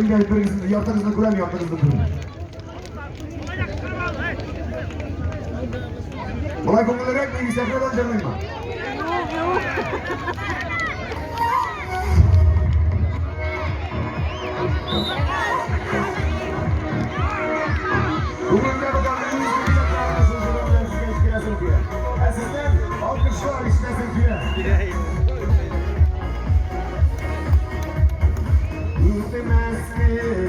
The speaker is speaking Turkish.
gelip birinizin yaptığınızda kuram yaptığınızda kurun. Olay konuları hep bilgisayardan canlıyım ben. Bugün de bakalım sizden alkışlar istesin diye. Gitmez mi?